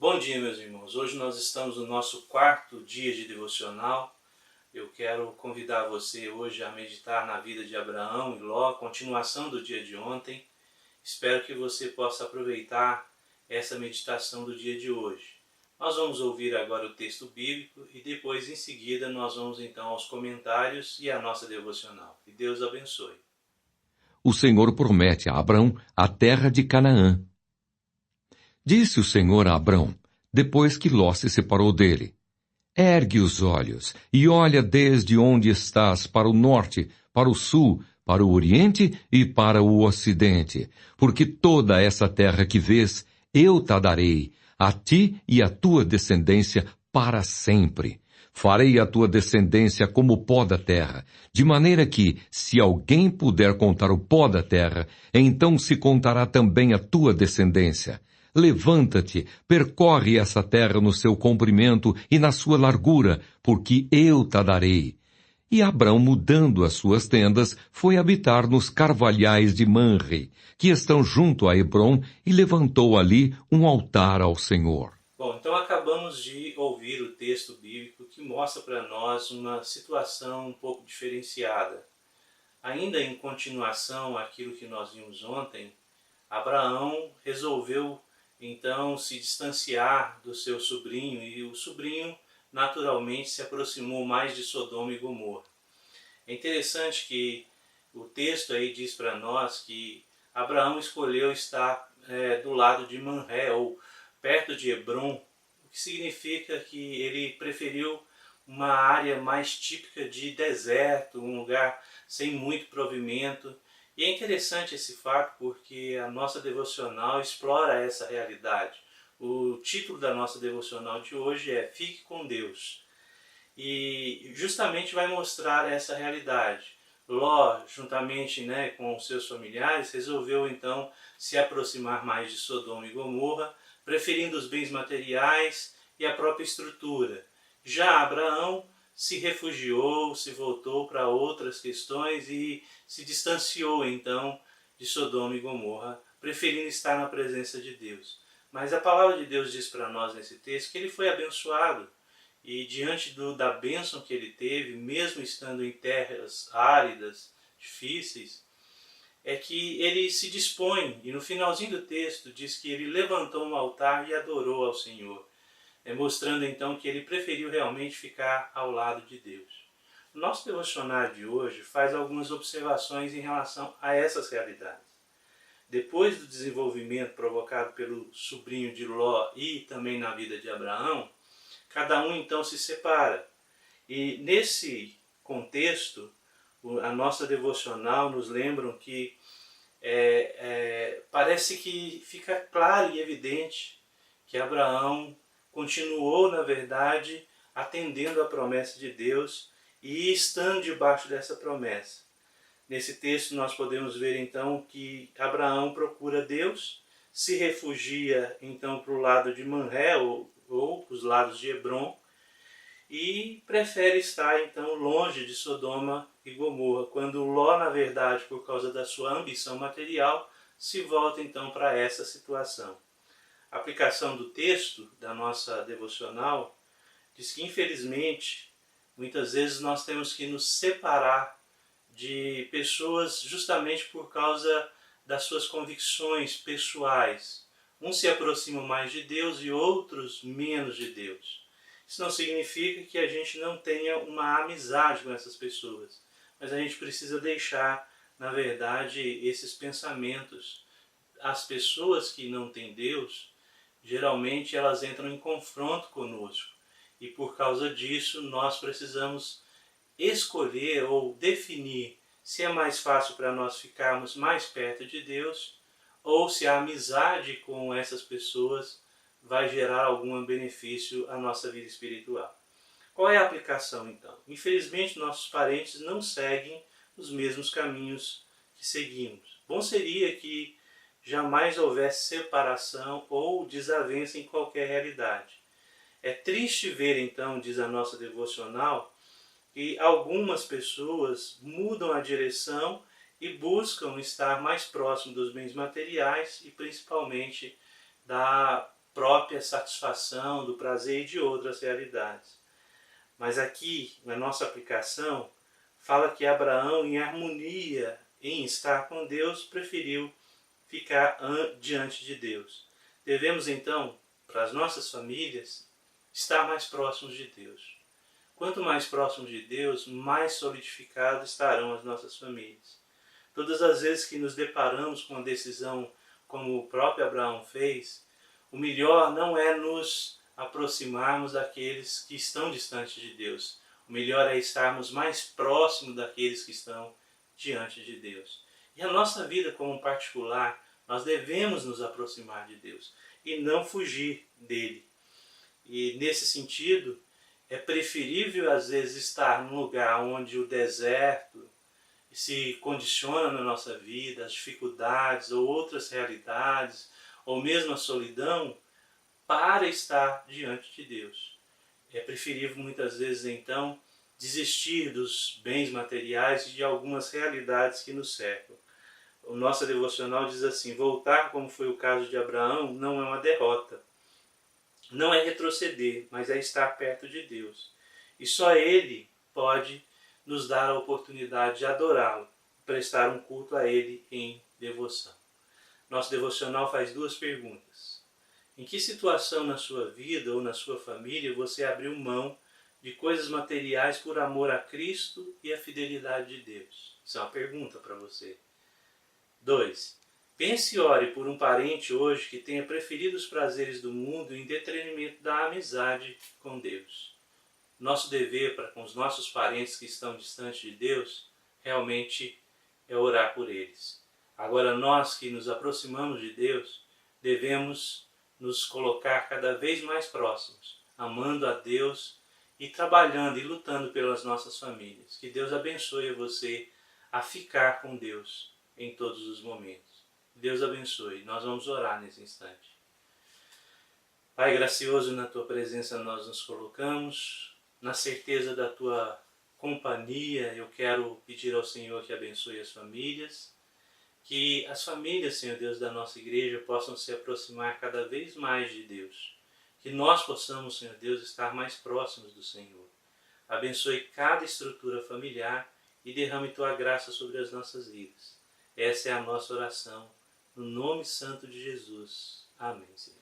Bom dia, meus irmãos. Hoje nós estamos no nosso quarto dia de devocional. Eu quero convidar você hoje a meditar na vida de Abraão e Ló, continuação do dia de ontem. Espero que você possa aproveitar essa meditação do dia de hoje. Nós vamos ouvir agora o texto bíblico e depois, em seguida, nós vamos então aos comentários e à nossa devocional. Que Deus abençoe. O Senhor promete a Abrão a terra de Canaã. Disse o Senhor a Abrão, depois que Ló se separou dele: Ergue os olhos e olha desde onde estás para o norte, para o sul, para o oriente e para o ocidente, porque toda essa terra que vês, eu te darei, a ti e à tua descendência para sempre. Farei a tua descendência como o pó da terra, de maneira que, se alguém puder contar o pó da terra, então se contará também a tua descendência. Levanta-te, percorre essa terra no seu comprimento e na sua largura, porque eu te darei. E Abrão, mudando as suas tendas, foi habitar nos carvalhais de Manre, que estão junto a Hebrom, e levantou ali um altar ao Senhor. Bom, então acabamos de ouvir o texto bíblico que mostra para nós uma situação um pouco diferenciada. Ainda em continuação àquilo que nós vimos ontem, Abraão resolveu então se distanciar do seu sobrinho e o sobrinho naturalmente se aproximou mais de Sodoma e Gomorra. É interessante que o texto aí diz para nós que Abraão escolheu estar do lado de Manré, ou perto de Hebrom, o que significa que ele preferiu uma área mais típica de deserto, um lugar sem muito provimento. E é interessante esse fato porque a nossa devocional explora essa realidade. O título da nossa devocional de hoje é Fique com Deus. E justamente vai mostrar essa realidade. Ló, juntamente com seus familiares, resolveu então se aproximar mais de Sodoma e Gomorra, preferindo os bens materiais e a própria estrutura. Já Abraão se refugiou, se voltou para outras questões e se distanciou então de Sodoma e Gomorra, preferindo estar na presença de Deus. Mas a palavra de Deus diz para nós nesse texto que ele foi abençoado, e diante da bênção que ele teve, mesmo estando em terras áridas, difíceis, é que ele se dispõe, e no finalzinho do texto diz que ele levantou um altar e adorou ao Senhor, mostrando então que ele preferiu realmente ficar ao lado de Deus. O nosso devocionário de hoje faz algumas observações em relação a essas realidades. Depois do desenvolvimento provocado pelo sobrinho de Ló e também na vida de Abraão, cada um então se separa. E nesse contexto, a nossa devocional nos lembra que parece que fica claro e evidente que Abraão continuou, na verdade, atendendo à promessa de Deus e estando debaixo dessa promessa. Nesse texto nós podemos ver então que Abraão procura Deus, se refugia então para o lado de Manré ou os lados de Hebrom, e prefere estar então longe de Sodoma e Gomorra, quando Ló, na verdade, por causa da sua ambição material, se volta então para essa situação. A aplicação do texto da nossa devocional diz que, infelizmente, muitas vezes nós temos que nos separar de pessoas justamente por causa das suas convicções pessoais. Uns se aproximam mais de Deus e outros menos de Deus. Isso não significa que a gente não tenha uma amizade com essas pessoas, mas a gente precisa deixar, na verdade, esses pensamentos. As pessoas que não têm Deus, geralmente elas entram em confronto conosco, e por causa disso nós precisamos escolher ou definir se é mais fácil para nós ficarmos mais perto de Deus, ou se a amizade com essas pessoas vai gerar algum benefício à nossa vida espiritual. Qual é a aplicação então? Infelizmente nossos parentes não seguem os mesmos caminhos que seguimos. Bom seria que jamais houvesse separação ou desavença em qualquer realidade. É triste ver então, diz a nossa devocional, que algumas pessoas mudam a direção e buscam estar mais próximo dos bens materiais e principalmente da própria satisfação, do prazer e de outras realidades. Mas aqui, na nossa aplicação, fala que Abraão, em harmonia, em estar com Deus, preferiu ficar diante de Deus. Devemos, então, para as nossas famílias, estar mais próximos de Deus. Quanto mais próximos de Deus, mais solidificadas estarão as nossas famílias. Todas as vezes que nos deparamos com uma decisão como o próprio Abraão fez, o melhor não é nos aproximarmos daqueles que estão distantes de Deus. O melhor é estarmos mais próximos daqueles que estão diante de Deus. E a nossa vida como particular, nós devemos nos aproximar de Deus e não fugir dele. E nesse sentido, é preferível às vezes estar num lugar onde o deserto se condiciona na nossa vida, as dificuldades ou outras realidades, ou mesmo a solidão, para estar diante de Deus. É preferível muitas vezes então desistir dos bens materiais e de algumas realidades que nos cercam. O nosso devocional diz assim: voltar, como foi o caso de Abraão, não é uma derrota. Não é retroceder, mas é estar perto de Deus. E só Ele pode nos dar a oportunidade de adorá-lo, prestar um culto a Ele em devoção. Nosso devocional faz duas perguntas. Em que situação na sua vida ou na sua família você abriu mão de coisas materiais por amor a Cristo e a fidelidade de Deus? Isso é uma pergunta para você. 2. Pense e ore por um parente hoje que tenha preferido os prazeres do mundo em detrimento da amizade com Deus. Nosso dever para com os nossos parentes que estão distantes de Deus realmente é orar por eles. Agora, nós que nos aproximamos de Deus, devemos nos colocar cada vez mais próximos, amando a Deus e trabalhando e lutando pelas nossas famílias. Que Deus abençoe você a ficar com Deus em todos os momentos. Deus abençoe. Nós vamos orar nesse instante. Pai gracioso, na Tua presença nós nos colocamos, na certeza da Tua companhia. Eu quero pedir ao Senhor que abençoe as famílias, que as famílias, Senhor Deus, da nossa igreja possam se aproximar cada vez mais de Deus, que nós possamos, Senhor Deus, estar mais próximos do Senhor. Abençoe cada estrutura familiar e derrame Tua graça sobre as nossas vidas. Essa é a nossa oração, no nome santo de Jesus. Amém, Senhor.